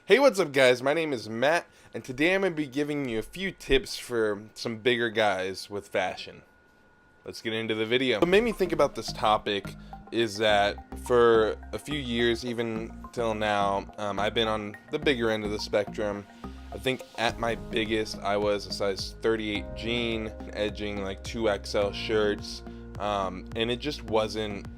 Hey, what's up guys? My name is Matt, and today I'm going to be giving you a few tips for some bigger guys with fashion. Let's get into the video. What made me think about this topic is that for a few years, even till now, I've been on the bigger end of the spectrum. I think at my biggest, I was a size 38 jean, edging like 2XL shirts, and it just wasn't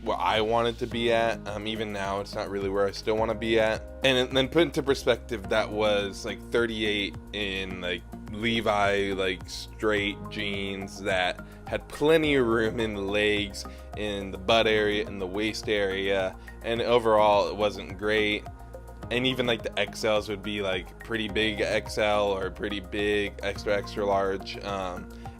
what I wanted to be at. Even now, it's not really where I still want to be at. And then put into perspective, that was like 38 in like Levi, like straight jeans that had plenty of room in the legs, in the butt area, in the waist area, and overall it wasn't great. And even like the XLs would be like pretty big XL or pretty big extra large.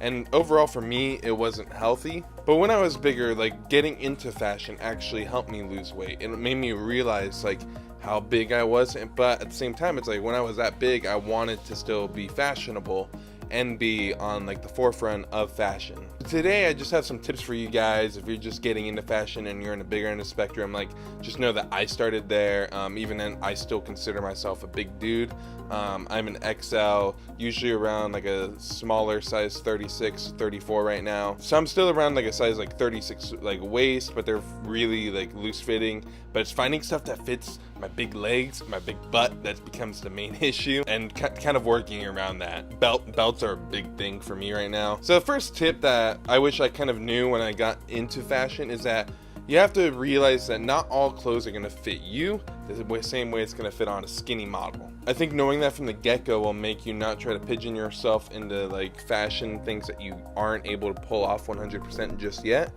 And overall for me, it wasn't healthy. But when I was bigger, like getting into fashion actually helped me lose weight. And it made me realize like how big I was. But at the same time, it's like when I was that big, I wanted to still be fashionable and be on like the forefront of fashion. Today I just have some tips for you guys if you're just getting into fashion and you're in a bigger end of the spectrum. Like, just know that I started there. Even then, I still consider myself a big dude. I'm an XL, usually around like a smaller size 36, 34 right now. So I'm still around like a size like 36 like waist, but they're really like loose fitting. But it's finding stuff that fits my big legs, my big butt, that becomes the main issue, and kind of working around that. Belts are a big thing for me right now. So the first tip that I wish I kind of knew when I got into fashion is that you have to realize that not all clothes are going to fit you the same way it's going to fit on a skinny model. I think knowing that from the get-go will make you not try to pigeon yourself into like fashion things that you aren't able to pull off 100% just yet,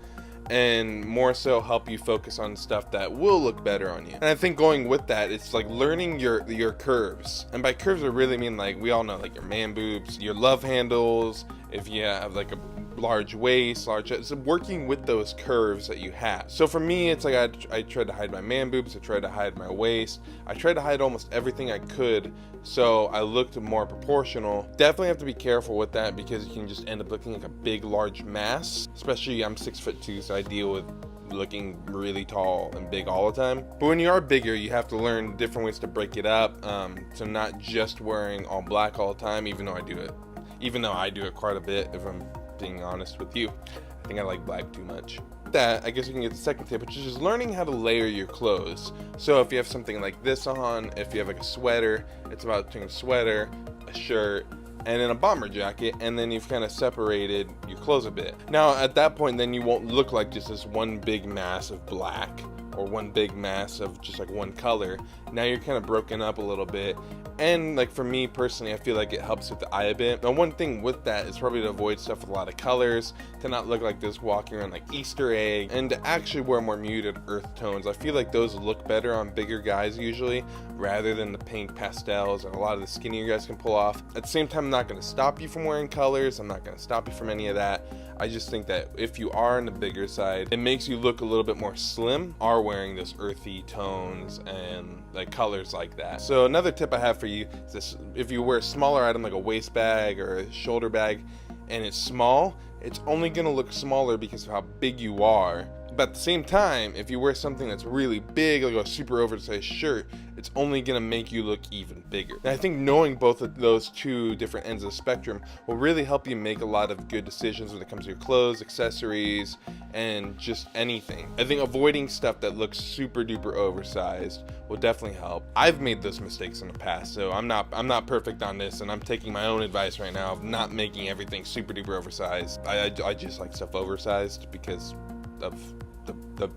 and more so help you focus on stuff that will look better on you. And I think going with that, it's like learning your curves. And by curves, I really mean, like, we all know, like your man boobs, your love handles, if you have like a large waist, so working with those curves that you have. So for me, it's like I tried to hide my man boobs, I tried to hide my waist, I tried to hide almost everything I could so I looked more proportional. Definitely have to be careful with that because you can just end up looking like a big large mass. Especially I'm 6'2", so I deal with looking really tall and big all the time. But when you are bigger, you have to learn different ways to break it up, so not just wearing all black all the time, even though I do it quite a bit, if I'm being honest with you. I think I like black too much. That, I guess we can get the second tip, which is just learning how to layer your clothes. So if you have something like this on, if you have like a sweater, it's about taking a sweater, a shirt, and then a bomber jacket, and then you've kind of separated your clothes a bit. Now at that point, then you won't look like just this one big mass of black or one big mass of just like one color. Now you're kind of broken up a little bit. And like for me personally, I feel like it helps with the eye a bit. Now one thing with that is probably to avoid stuff with a lot of colors, to not look like this walking around like Easter egg, and to actually wear more muted earth tones. I feel like those look better on bigger guys usually, rather than the pink pastels and a lot of the skinnier guys can pull off. At the same time, I'm not going to stop you from wearing colors, I'm not going to stop you from any of that. I just think that if you are on the bigger side, it makes you look a little bit more slim, are wearing those earthy tones and like colors like that. So another tip I have for you is this: if you wear a smaller item like a waist bag or a shoulder bag and it's small, it's only going to look smaller because of how big you are. But at the same time, if you wear something that's really big, like a super oversized shirt, it's only going to make you look even bigger. And I think knowing both of those two different ends of the spectrum will really help you make a lot of good decisions when it comes to your clothes, accessories, and just anything. I think avoiding stuff that looks super duper oversized will definitely help. I've made those mistakes in the past, so I'm not perfect on this, and I'm taking my own advice right now of not making everything super duper oversized. I just like stuff oversized because of the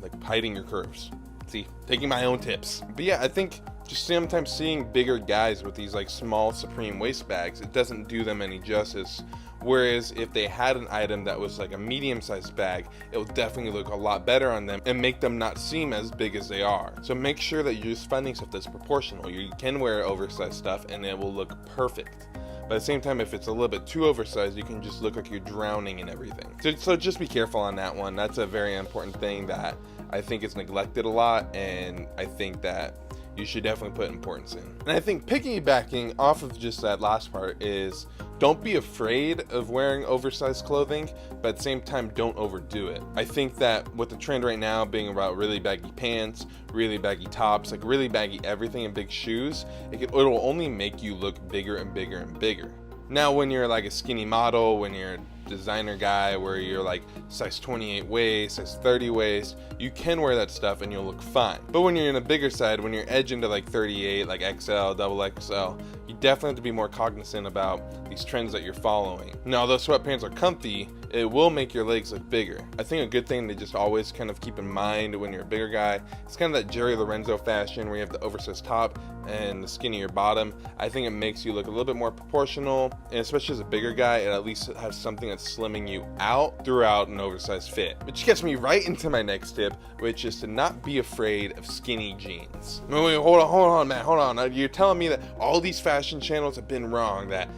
like hiding your curves. See, taking my own tips. But yeah, I think just sometimes seeing bigger guys with these like small Supreme waist bags, it doesn't do them any justice. Whereas if they had an item that was like a medium-sized bag, it will definitely look a lot better on them and make them not seem as big as they are. So make sure that you're just finding stuff that's proportional. You can wear oversized stuff and it will look perfect. But at the same time, if it's a little bit too oversized, you can just look like you're drowning in everything. So just be careful on that one. That's a very important thing that I think is neglected a lot, and I think that you should definitely put importance in. And I think piggybacking off of just that last part is Don't be afraid of wearing oversized clothing, but at the same time, don't overdo it. I think that with the trend right now being about really baggy pants, really baggy tops, like really baggy everything, and big shoes, it'll only make you look bigger and bigger and bigger. Now, when you're like a skinny model, when you're a designer guy where you're like size 28 waist, size 30 waist, you can wear that stuff and you'll look fine. But when you're in a bigger side, when you're edging to like 38, like XL, double XL, you definitely have to be more cognizant about these trends that you're following. Now, those sweatpants are comfy, it will make your legs look bigger. I think a good thing to just always kind of keep in mind when you're a bigger guy, it's kind of that Jerry Lorenzo fashion where you have the oversized top and the skinnier bottom. I think it makes you look a little bit more proportional, and especially as a bigger guy, it at least has something that's slimming you out throughout an oversized fit. Which gets me right into my next tip, which is to not be afraid of skinny jeans. Wait, hold on, man, hold on. You're telling me that all these fashion channels have been wrong, that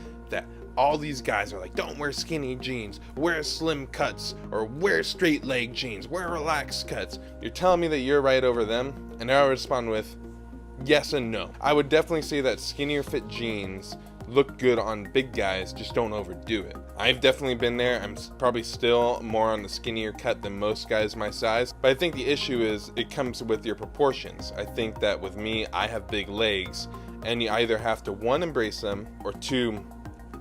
all these guys are like, don't wear skinny jeans, wear slim cuts, or wear straight leg jeans, wear relaxed cuts. You're telling me that you're right over them? And I would respond with yes and no. I would definitely say that skinnier fit jeans look good on big guys, just don't overdo it. I've definitely been there. I'm probably still more on the skinnier cut than most guys my size, but I think the issue is it comes with your proportions. I think that with me, I have big legs, and you either have to, one, embrace them, or two,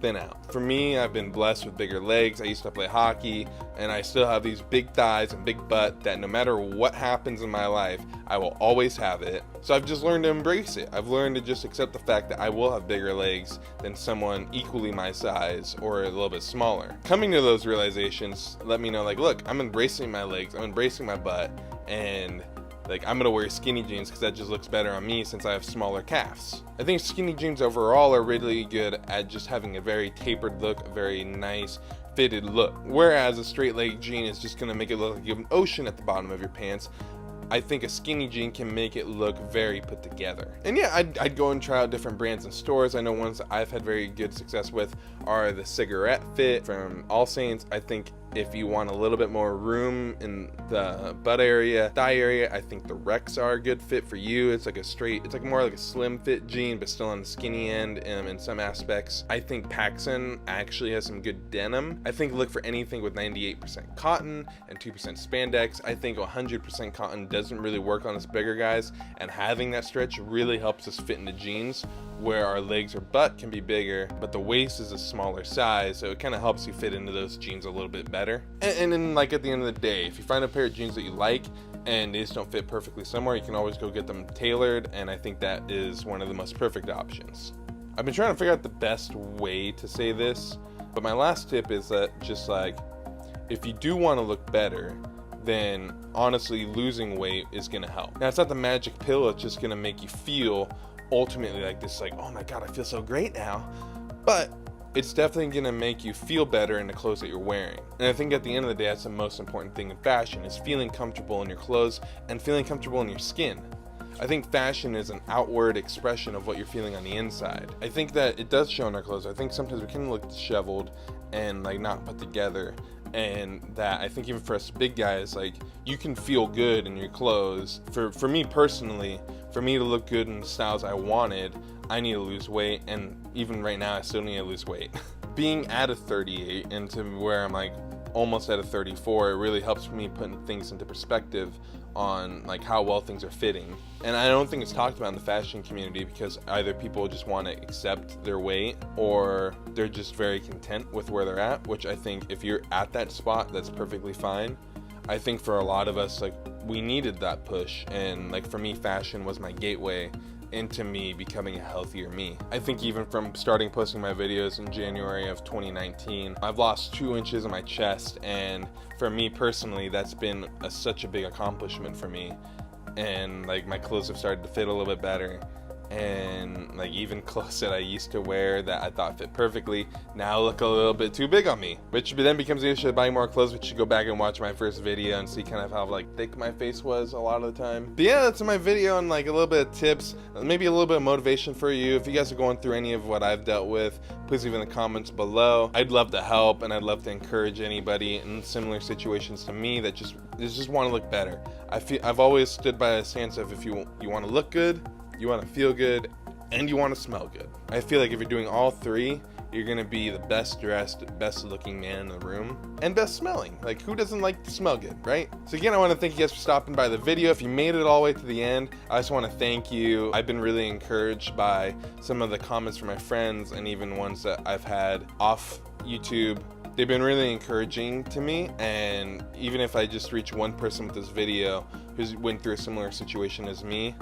thin out. For me, I've been blessed with bigger legs. I used to play hockey, and I still have these big thighs and big butt that no matter what happens in my life, I will always have it. So I've just learned to embrace it. I've learned to just accept the fact that I will have bigger legs than someone equally my size or a little bit smaller. Coming to those realizations let me know, like, look, I'm embracing my legs, I'm embracing my butt, and like, I'm gonna wear skinny jeans because that just looks better on me since I have smaller calves. I think skinny jeans overall are really good at just having a very tapered look, a very nice fitted look. Whereas a straight leg jean is just gonna make it look like you have an ocean at the bottom of your pants. I think a skinny jean can make it look very put together. And yeah, I'd go and try out different brands and stores. I know ones that I've had very good success with are the cigarette fit from AllSaints. I think if you want a little bit more room in the butt area, thigh area, I think the Rex are a good fit for you. It's like a straight, it's like more like a slim fit jean, but still on the skinny end in some aspects. I think Paxson actually has some good denim. I think look for anything with 98% cotton and 2% spandex. I think 100% cotton doesn't really work on us bigger guys, and having that stretch really helps us fit into jeans where our legs or butt can be bigger, but the waist is a smaller size, so it kind of helps you fit into those jeans a little bit better. And then, like, at the end of the day, if you find a pair of jeans that you like and they just don't fit perfectly somewhere, you can always go get them tailored, and I think that is one of the most perfect options. I've been trying to figure out the best way to say this, but my last tip is that just like, if you do want to look better, then honestly losing weight is gonna help. Now, it's not the magic pill, it's just gonna make you feel ultimately like this, like, oh my god, I feel so great now, but it's definitely gonna make you feel better in the clothes that you're wearing. And I think at the end of the day, that's the most important thing in fashion, is feeling comfortable in your clothes and feeling comfortable in your skin. I think fashion is an outward expression of what you're feeling on the inside. I think that it does show in our clothes. I think sometimes we can look disheveled and like not put together, and that I think even for us big guys, like, you can feel good in your clothes. For me personally, for me to look good in the styles I wanted, I need to lose weight, and even right now I still need to lose weight. Being at a 38 and to where I'm like almost at a 34, it really helps me put things into perspective on like how well things are fitting. And I don't think it's talked about in the fashion community because either people just want to accept their weight or they're just very content with where they're at, which I think if you're at that spot, that's perfectly fine. I think for a lot of us, like, we needed that push, and like for me, fashion was my gateway into me becoming a healthier me. I think even from starting posting my videos in January of 2019, I've lost 2 inches of my chest, and for me personally, that's been such a big accomplishment for me. And like my clothes have started to fit a little bit better, and like even clothes that I used to wear that I thought fit perfectly now look a little bit too big on me, which then becomes the issue of buying more clothes, which you go back and watch my first video and see kind of how like thick my face was a lot of the time. But yeah, that's my video on like a little bit of tips, maybe a little bit of motivation for you. If you guys are going through any of what I've dealt with, please leave in the comments below. I'd love to help, and I'd love to encourage anybody in similar situations to me that just want to look better. I've always stood by a stance of if you want to look good, you want to feel good, and you want to smell good. I feel like if you're doing all three, you're gonna be the best dressed, best looking man in the room, and best smelling. Like, who doesn't like to smell good, right? So again, I want to thank you guys for stopping by the video. If you made it all the way to the end, I just want to thank you. I've been really encouraged by some of the comments from my friends, and even ones that I've had off YouTube. They've been really encouraging to me, and even if I just reach one person with this video who's went through a similar situation as me,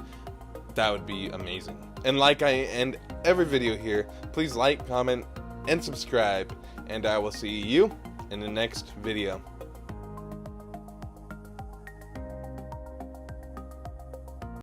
that would be amazing. And like I end every video here, please like, comment, and subscribe, and I will see you in the next video.